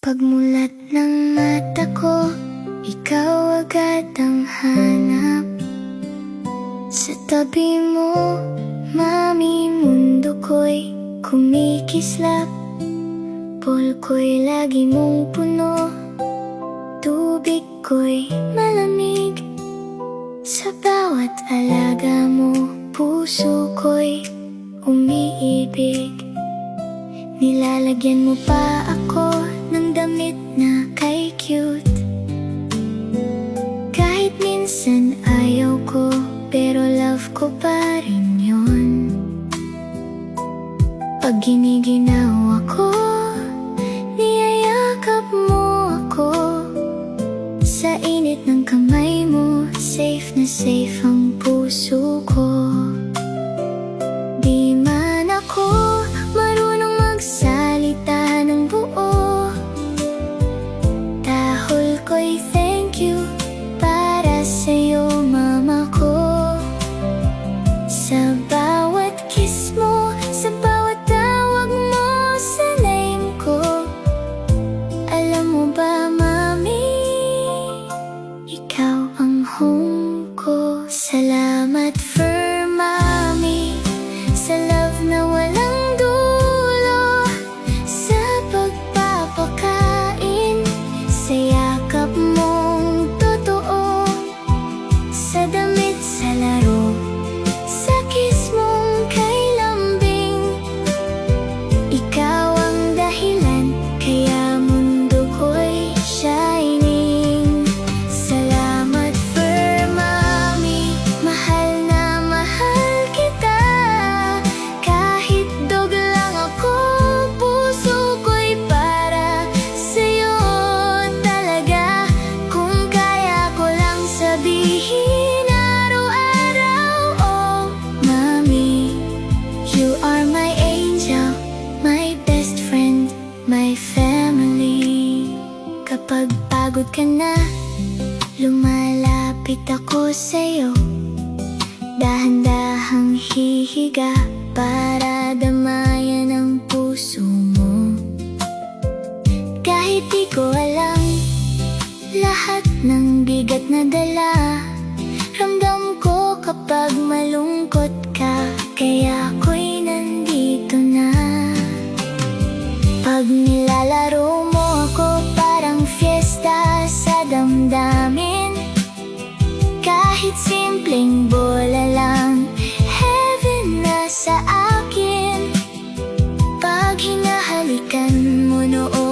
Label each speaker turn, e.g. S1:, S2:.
S1: Pagmulat ng mata ko, ikaw agad ang hanap. Sa tabi mo, mami, mundo ko'y kumikislap. Pool ko'y lagi mong puno, tubig ko'y malamig. Sa bawat alaga mo, puso ko'y umiibig. Nilalagyan mo pa ako ng damit na kay cute. Kahit minsan ayaw ko, pero love ko pa rin yun. Pag giniginaw ako, niyayakap mo ako. Sa init ng kamay mo, safe na safe ang puso ko. Di man ako marunong magsalita ng buo, tahol ko'y thank you para sa'yo, mama ko. Sa bawat kiss mo, sa bawat tawag mo sa name ko. Alam mo ba, mami, ikaw ang home ko. Salamat for mami, sa love na walang dulo, sa pagpapakain, sa yakap mong totoo, sa damit, sa laro, sa kiss mong kay lambing. Ikaw ang dahilan, kaya mundo ko'y shining. Salamat for mami, mahal na mahal kita. Kahit dog lang ako, puso ko'y para sa'yo talaga. Kung kaya ko lang sabihin araw-araw, oh mami, you are my angel, my best friend, my family. Kapag pagod ka na, lumalapit ako sa'yo. Dahan-dahang hihiga para damayan ang puso mo. Kahit di ko alam lahat ng bigat na dala, ramdam ko kapag malungkot ka, kaya ako'y nandito na. Pag nilalaro mo ako, parang fiesta sa damdamin. Kahit simpleng bola lang, heaven na sa akin. Pag hinahalikan mo noon,